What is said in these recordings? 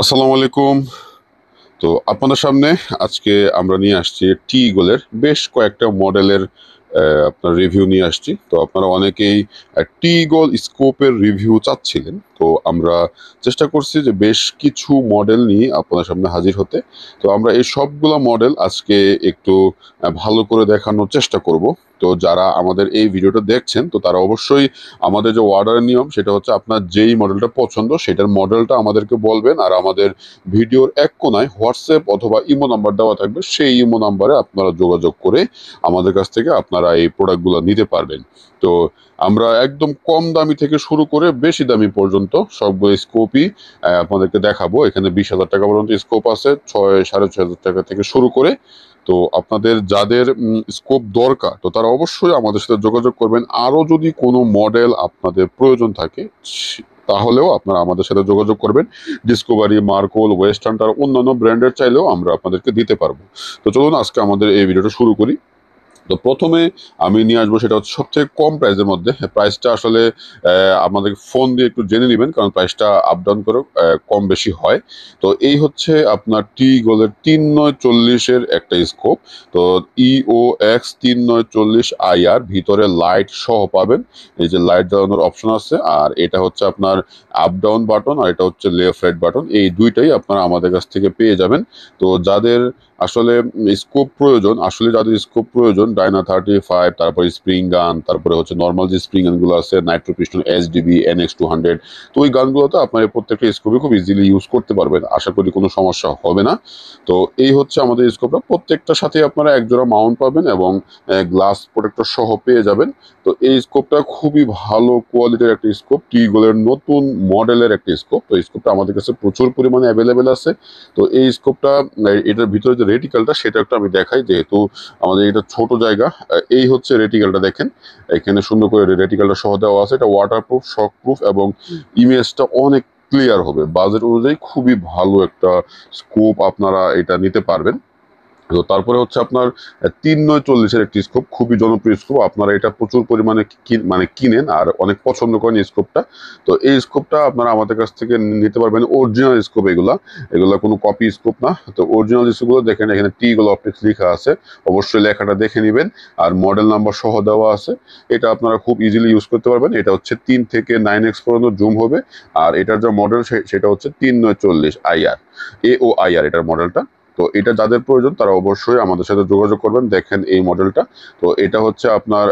আসসালামু আলাইকুম। তো আপনাদের সামনে আজকে আমরা নিয়ে আসছি টি ইগলের বেশ কয়েকটা মডেলের আপনার রিভিউ নিয়ে আসছি। তো আপনারা অনেকেই টি ইগল স্কোপের রিভিউ চাচ্ছিলেন। তো আমরা চেষ্টা করছি যে বেশ কিছু মডেল নিয়ে আপনাদের সামনে হাজির হতে। তো আমরা এই সবগুলা মডেল আজকে একটু ভালো করে দেখানোর চেষ্টা করব। তো যারা আমাদের এই ভিডিওটা দেখছেন তো তারা অবশ্যই আমাদের যে অর্ডারের নিয়ম সেটা হচ্ছে আপনার যেই মডেলটা পছন্দ সেটার মডেলটা আমাদেরকে বলবেন, আর আমাদের ভিডিওর এক কোনায় হোয়াটসঅ্যাপ অথবা ইমো নাম্বার দেওয়া থাকবে, সেই ইমো নাম্বারে আপনারা যোগাযোগ করে আমাদের কাছ থেকে আপনারা এই প্রোডাক্টগুলো নিতে পারবেন। তো আমরা একদম কম দামি থেকে শুরু করে বেশি দামি পর্যন্ত সবগুলো স্কোপই আপনাদেরকে দেখাবো। এখানে 20,000 টাকা পর্যন্ত স্কোপ আছে, 6,500 টাকা থেকে শুরু করে। তো আপনাদের যাদের স্কোপ দরকার তো তারা অবশ্যই আমাদের সাথে যোগাযোগ করবেন। আরও যদি কোনো মডেল আপনাদের প্রয়োজন থাকে তাহলেও আপনারা আমাদের সাথে যোগাযোগ করবেন। ডিসকভারি, মার্কোল, ওয়েস্টার্ন আর অন্যান্য ব্র্যান্ডের চাইলেও আমরা আপনাদেরকে দিতে পারবো। তো চলুন আজকে আমাদের এই ভিডিওটা শুরু করি। তো প্রথমে আমি নিয়ে আসবো সেটা হচ্ছে সবথেকে কম প্রাইসের মধ্যে। প্রাইসটা আসলে আমাদের ফোন দিয়ে একটু জেনে নেবেন, কারণ প্রাইসটা আপ ডাউন করে কম বেশি হয়। তো এই হচ্ছে আপনার টি গোলের 3940-এর একটা স্কোপ। তো ইও এক্স 3940 IR, ভিতরে লাইট সহ পাবেন। এই যে লাইট জ্বালানোর অপশন আছে, আর এটা হচ্ছে আপনার আপ ডাউন বাটন, আর এটা হচ্ছে লেফট রাইট বাটন। এই দুইটাই আপনারা আমাদের কাছ থেকে পেয়ে যাবেন। তো যাদের আসলে স্কোপ প্রয়োজন, আসলে যাদের স্কোপ প্রয়োজন, ডাইনা 35, তারপরে স্প্রিং গান, তারপরে হচ্ছে নর্মাল যে স্প্রিং গানগুলো আছে, নাইট্রো পিস্টন, SDB, NX200, তো ওই গানগুলোতে আপনার এই প্রত্যেকটা স্কোপে খুব ইজিলি ইউজ করতে পারবেন। আশা করি কোনো সমস্যা হবে না। তো এই হচ্ছে আমাদের স্কোপটা। প্রত্যেকটার সাথে আপনারা একজোড়া মাউন্ট পাবেন এবং গ্লাস প্রোটেক্টর সহ পেয়ে যাবেন। তো এই স্কোপটা খুবই ভালো কোয়ালিটির একটা স্কোপ, টিগলের নতুন মডেলের একটা স্কোপ। তো এই স্কোপটা আমাদের কাছে প্রচুর পরিমাণে অ্যাভেলেবেল আছে। তো এই স্কোপটা, এটার ভিতরে যে রেটিকালটা সেটা একটু আমি দেখাই, যেহেতু আমাদের এটা ছোট জায়গা। এই হচ্ছে রেটিকালটা, দেখেন এখানে সুন্দর করে রেটিকালটা সহ দেওয়া আছে। এটা ওয়াটারপ্রুফ, শক প্রুফ এবং ইমেজটা অনেক ক্লিয়ার হবে। বাজেট অনুযায়ী খুবই ভালো একটা স্কোপ, আপনারা এটা নিতে পারবেন। তো তারপরে হচ্ছে আপনার 3940-এর একটি স্কোপ, খুবই জনপ্রিয় স্কোপ। আপনারা এটা প্রচুর পরিমাণে মানে কিনেন আর অনেক পছন্দ করেন এই স্কোপটা। তো এই স্কোপটা আপনারা আমাদের কাছ থেকে নিতে পারবেন। অরিজিনাল স্কোপ এগুলা, এগুলা কোনো কপি স্কোপ না। তো অরিজিনাল স্কোপগুলো দেখেন, এখানে টি গুলো অপটিক্স লেখা আছে, অবশ্যই লেখাটা দেখে নেবেন। আর মডেল নাম্বার সহ দেওয়া আছে। এটা আপনারা খুব ইজিলি ইউজ করতে পারবেন। এটা হচ্ছে 3 থেকে 9x পর্যন্ত জুম হবে। আর এটার যে মডেল সেটা হচ্ছে 3940 IR, AOIR এটার মডেলটা। তো এটা যাদের প্রয়োজন তারা অবশ্যই আমাদের সাথে যোগাযোগ করবেন। দেখেন এই মডেলটা। তো এটা হচ্ছে আপনার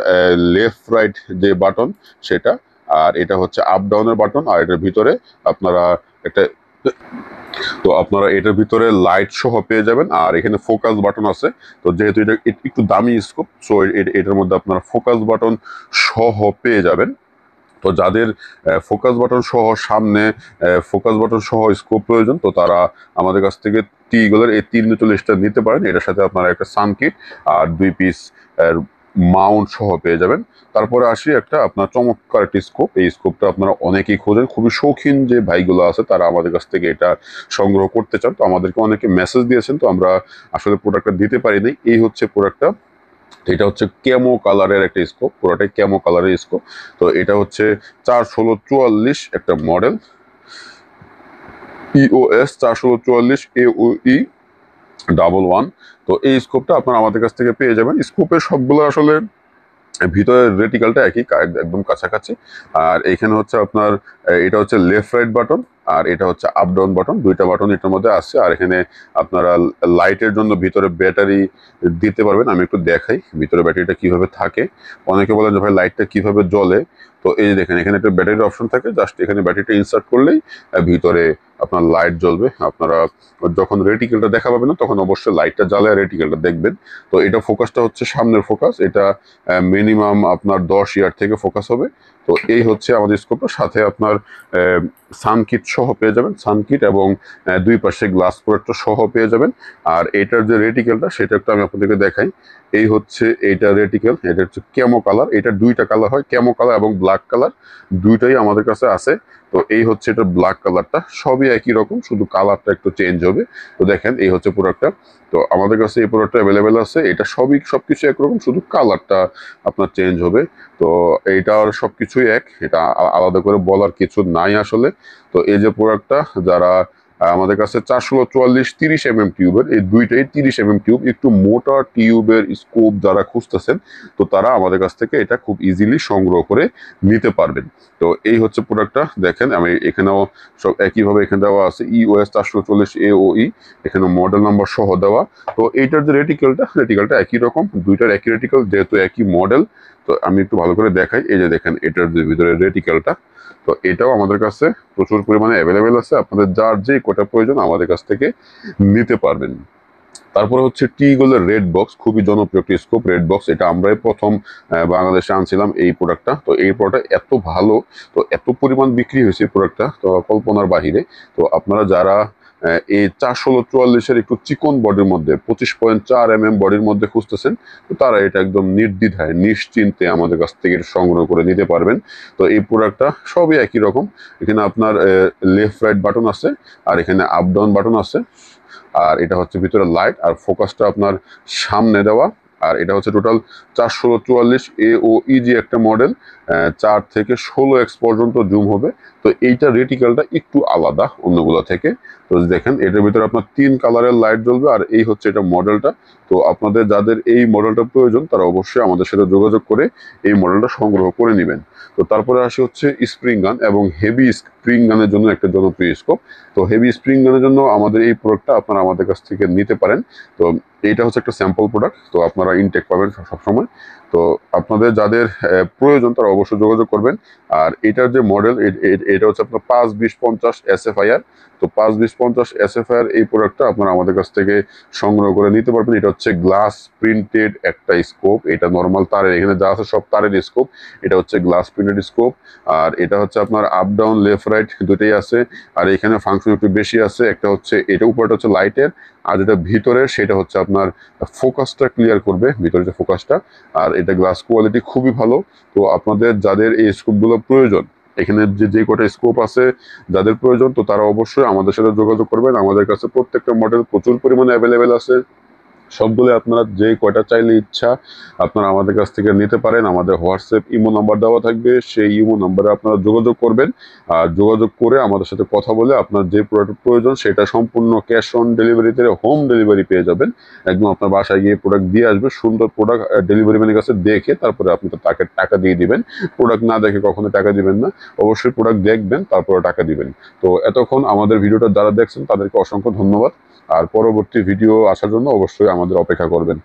লেফট রাইট যে বাটন সেটা, আর এটা হচ্ছে আপ ডাউনের বাটন, আর এটার ভিতরে আপনারা একটা, তো আপনারা এটার ভিতরে লাইট সহ পেয়ে যাবেন। আর এখানে ফোকাস বাটন আছে। তো যেহেতু এটা একটু দামি স্কোপ, সো এটার মধ্যে আপনারা ফোকাস বাটন সহ পেয়ে যাবেন। তো যাদের ফোকাস বাটন সহ সামনে ফোকাস বাটন সহ স্কোপ প্রয়োজন, তো তারা আমাদের কাছ থেকে টি ইগলের এই 3940-টা নিতে পারেন। এটার সাথে আপনারা একটা সান কিট আর 2 পিস মাউন্ট সহ পেয়ে যাবেন। তারপরে আসি একটা আপনার চমৎকার একটি স্কোপ। এই স্কোপটা আপনারা অনেকেই খোঁজেন, খুবই শৌখিন যে ভাইগুলো আছে তারা আমাদের কাছ থেকে এটা সংগ্রহ করতে চান। তো আমাদেরকে অনেকে মেসেজ দিয়েছেন, তো আমরা আসলে প্রোডাক্টটা দিতে পারিনি। এই হচ্ছে প্রোডাক্টটা। এটা হচ্ছে ক্যামো কালারের একটা স্কোপ, পুরোটাই ক্যামো কালারের স্কোপ। তো এটা হচ্ছে 41644 একটা মডেল, EOS 416 AOE11। তো এই স্কোপটা আপনারা আমাদের কাছ থেকে পেয়ে যাবেন। স্কোপের সবগুলো আসলে ভিতরের রেটিকালটা একই, একদম কাছাকাছি। আর এখানে হচ্ছে আপনার এটা হচ্ছে লেফট রাইট বাটন, আর এটা হচ্ছে আপ ডাউন বাটন, দুইটা বাটন এটার মধ্যে আছে। আর এখানে আপনারা লাইটের জন্য ভিতরে ব্যাটারি দিতে পারবেন। আমি একটু দেখাই ভিতরে ব্যাটারিটা কিভাবে থাকে। অনেকে বলেন যে ভাই লাইটটা কিভাবে জ্বলে। তো এই যে দেখেন, এখানে একটা ব্যাটারির অপশন থাকে, জাস্ট এখানে ব্যাটারিটা ইনসার্ট করলেই ভিতরে আপনার লাইট জ্বলবে। আপনারা যখন রেটিকেলটা দেখা পাবেন না তখন অবশ্যই লাইটটা জ্বালে আর রেটিকেলটা দেখবেন। তো এটা ফোকাসটা হচ্ছে সামনের ফোকাস, এটা মিনিমাম আপনার 10 ইয়ার থেকে ফোকাস হবে। তো এই হচ্ছে আমাদের স্কোপটা। সাথে আপনার সানকিট সহ পেয়ে যাবেন, সানকিট এবং 2 পাশে গ্লাস প্রোটেক্টর সহ পেয়ে যাবেন। আর এটার যে রেটিকেলটা সেটা একটু আমি আপনাদেরকে দেখাই। এই হচ্ছে এইটা রেটিকেল, এটা হচ্ছে ক্যামো কালার। এটা দুইটা কালার হয়, ক্যামো কালার এবং ব্ল্যাক কালার, দুইটাই আমাদের কাছে আছে। তো এই হচ্ছে এটা ব্ল্যাক কালারটা, সবই একই রকম, শুধু কালারটা একটু চেঞ্জ হবে। তো দেখেন এই হচ্ছে প্রোডাক্টটা। তো আমাদের কাছে এই প্রোডাক্টটা অ্যাভেলেবেল আছে। এটা সবকিছু একরকম, শুধু কালারটা আপনার চেঞ্জ হবে। তো এইটার সবকিছুই এক, এটা আলাদা করে বলার কিছু নাই আসলে। তো এই যে প্রোডাক্টটা, যারা আমাদের কাছে 444 30 টিউবের, এই দুইটাই 30 টিউব। একটু মোটা টিউবের স্কোপ যারা খুঁজতেছেন, তো তারা আমাদের কাছ থেকে এটা খুব ইজিলি সংগ্রহ করে নিতে পারবেন। তো এই হচ্ছে প্রোডাক্টটা। দেখেন আমি এখানেও সব একইভাবে এখানে দেওয়া আছে EOS 440 AOE, এখানে মডেল নাম্বার সহ দেওয়া। তো এইটার যে রেটিকেলটা একই রকম, দুইটার একই রেটিকেল, যেহেতু একই মডেল। তো আমি একটু ভালো করে দেখাই, এই যে দেখেন এটার যে ভিতরে রেটিকেলটা, তো এটাও আমাদের কাছে প্রচুর পরিমাণে অ্যাভেলেবেল আছে। আপনাদের যার যে কটা প্রয়োজন আমাদের কাছ থেকে নিতে পারবেন। তারপরে হচ্ছে টিগোলের রেড বক্স, খুবই জনপ্রিয় একটি স্কোপ রেড বক্স। এটা আমরাই প্রথম বাংলাদেশে আনছিলাম এই প্রোডাক্টটা। তো এই প্রোডাক্ট এত ভালো, তো এত পরিমাণ বিক্রি হয়েছে এই প্রোডাক্টটা, তো কল্পনার বাহিরে। তো আপনারা যারা এই 444-এর একটু চিকন বডির মধ্যে 25.4 বডির মধ্যে খুঁজতেছেন, তো তারা এটা একদম নির্দ্বিধায় নিশ্চিন্তে আমাদের কাছ থেকে সংগ্রহ করে নিতে পারবেন। তো এই প্রোডাক্টটা সবই একই রকম। এখানে আপনার লেফট রাইট বাটন আছে, আর এখানে আপ ডাউন বাটন আছে। আর এটা হচ্ছে ভিতরে লাইট, আর ফোকাসটা আপনার সামনে দেওয়া। আর এটা হচ্ছে টোটাল 444 AOE একটা মডেল, 4 থেকে 16x পর্যন্ত জুম হবে। তো এইটা রেটিক্যালটা একটু আলাদা অন্যগুলো থেকে। তো দেখেন এটার ভিতরে আপনার 3 কালারের লাইট জ্বলবে, আর এই হচ্ছে এটা মডেলটা। তো আপনাদের যাদের এই মডেলটা প্রয়োজন তারা অবশ্যই আমাদের সাথে যোগাযোগ করে এই মডেলটা সংগ্রহ করে নেবেন। তো তারপরে আসি হচ্ছে স্প্রিং গান এবং হেভি স্প্রিং গানের জন্য একটা জনপ্রিয় স্কোপ। তো হেভি স্প্রিং গানের জন্য আমাদের এই প্রোডাক্টটা আপনারা আমাদের কাছ থেকে নিতে পারেন। তো এইটা হচ্ছে একটা স্যাম্পল প্রোডাক্ট, তো আপনারা ইনটেক পাবেন সবসময়। তো আপনাদের যাদের প্রয়োজন তারা অবশ্যই যোগাযোগ করবেন। আর এটার যে মডেল, এটা হচ্ছে আপনার 5-20-50 SFIR। তো 5-20-50 SFIR এই প্রোডাক্টটা আপনারা আমাদের কাছ থেকে সংগ্রহ করে নিতে পারবেন। এটা হচ্ছে গ্লাস প্রিন্টেড একটা স্কোপ। এটা নর্মাল তারের, এখানে যা আছে সব তারের স্কোপ। এটা হচ্ছে গ্লাস প্রিন্টেড স্কোপ। আর এটা হচ্ছে আপনার আপ ডাউন লেফট রাইট দুটোই আছে। আর এখানে ফাংশন একটু বেশি আছে। একটা হচ্ছে এটা উপরটা হচ্ছে লাইটের, আর যেটা ভিতরে সেটা হচ্ছে আপনার ফোকাসটা ক্লিয়ার করবে, ভিতরে যে ফোকাসটা। আর এটা গ্লাস কোয়ালিটি খুবই ভালো। তো আপনাদের যাদের এই স্কোপগুলো প্রয়োজন, এখানে যে কটা স্কোপ আছে যাদের প্রয়োজন, তো তারা অবশ্যই আমাদের সাথে যোগাযোগ করবেন। আমাদের কাছে প্রত্যেকটা মডেল প্রচুর পরিমাণে অ্যাভেলেবেল আছে। সবগুলো আপনারা যে কয়টা চাইলে ইচ্ছা আপনারা আমাদের কাছ থেকে নিতে পারেন। আমাদের হোয়াটসঅ্যাপ ইমো নাম্বার দেওয়া থাকবে, সেই ইমো নাম্বারে আপনারা যোগাযোগ করবেন। আর যোগাযোগ করে আমাদের সাথে কথা বলে আপনার যে প্রোডাক্ট প্রয়োজন সেটা সম্পূর্ণ ক্যাশ অন ডেলিভারিতে হোম ডেলিভারি পেয়ে যাবেন। একদম আপনার বাসায় গিয়ে প্রোডাক্ট দিয়ে আসবে। সুন্দর প্রোডাক্ট ডেলিভারি ম্যানের কাছে দেখে তারপরে আপনি তাকে টাকা দিয়ে দিবেন। প্রোডাক্ট না দেখে কখনো টাকা দিবেন না, অবশ্যই প্রোডাক্ট দেখবেন তারপরে টাকা দিবেন। তো এতক্ষণ আমাদের ভিডিওটা যারা দেখছেন তাদেরকে অসংখ্য ধন্যবাদ। আর পরবর্তী ভিডিও আসার জন্য অবশ্যই আমাদের অপেক্ষা করবেন।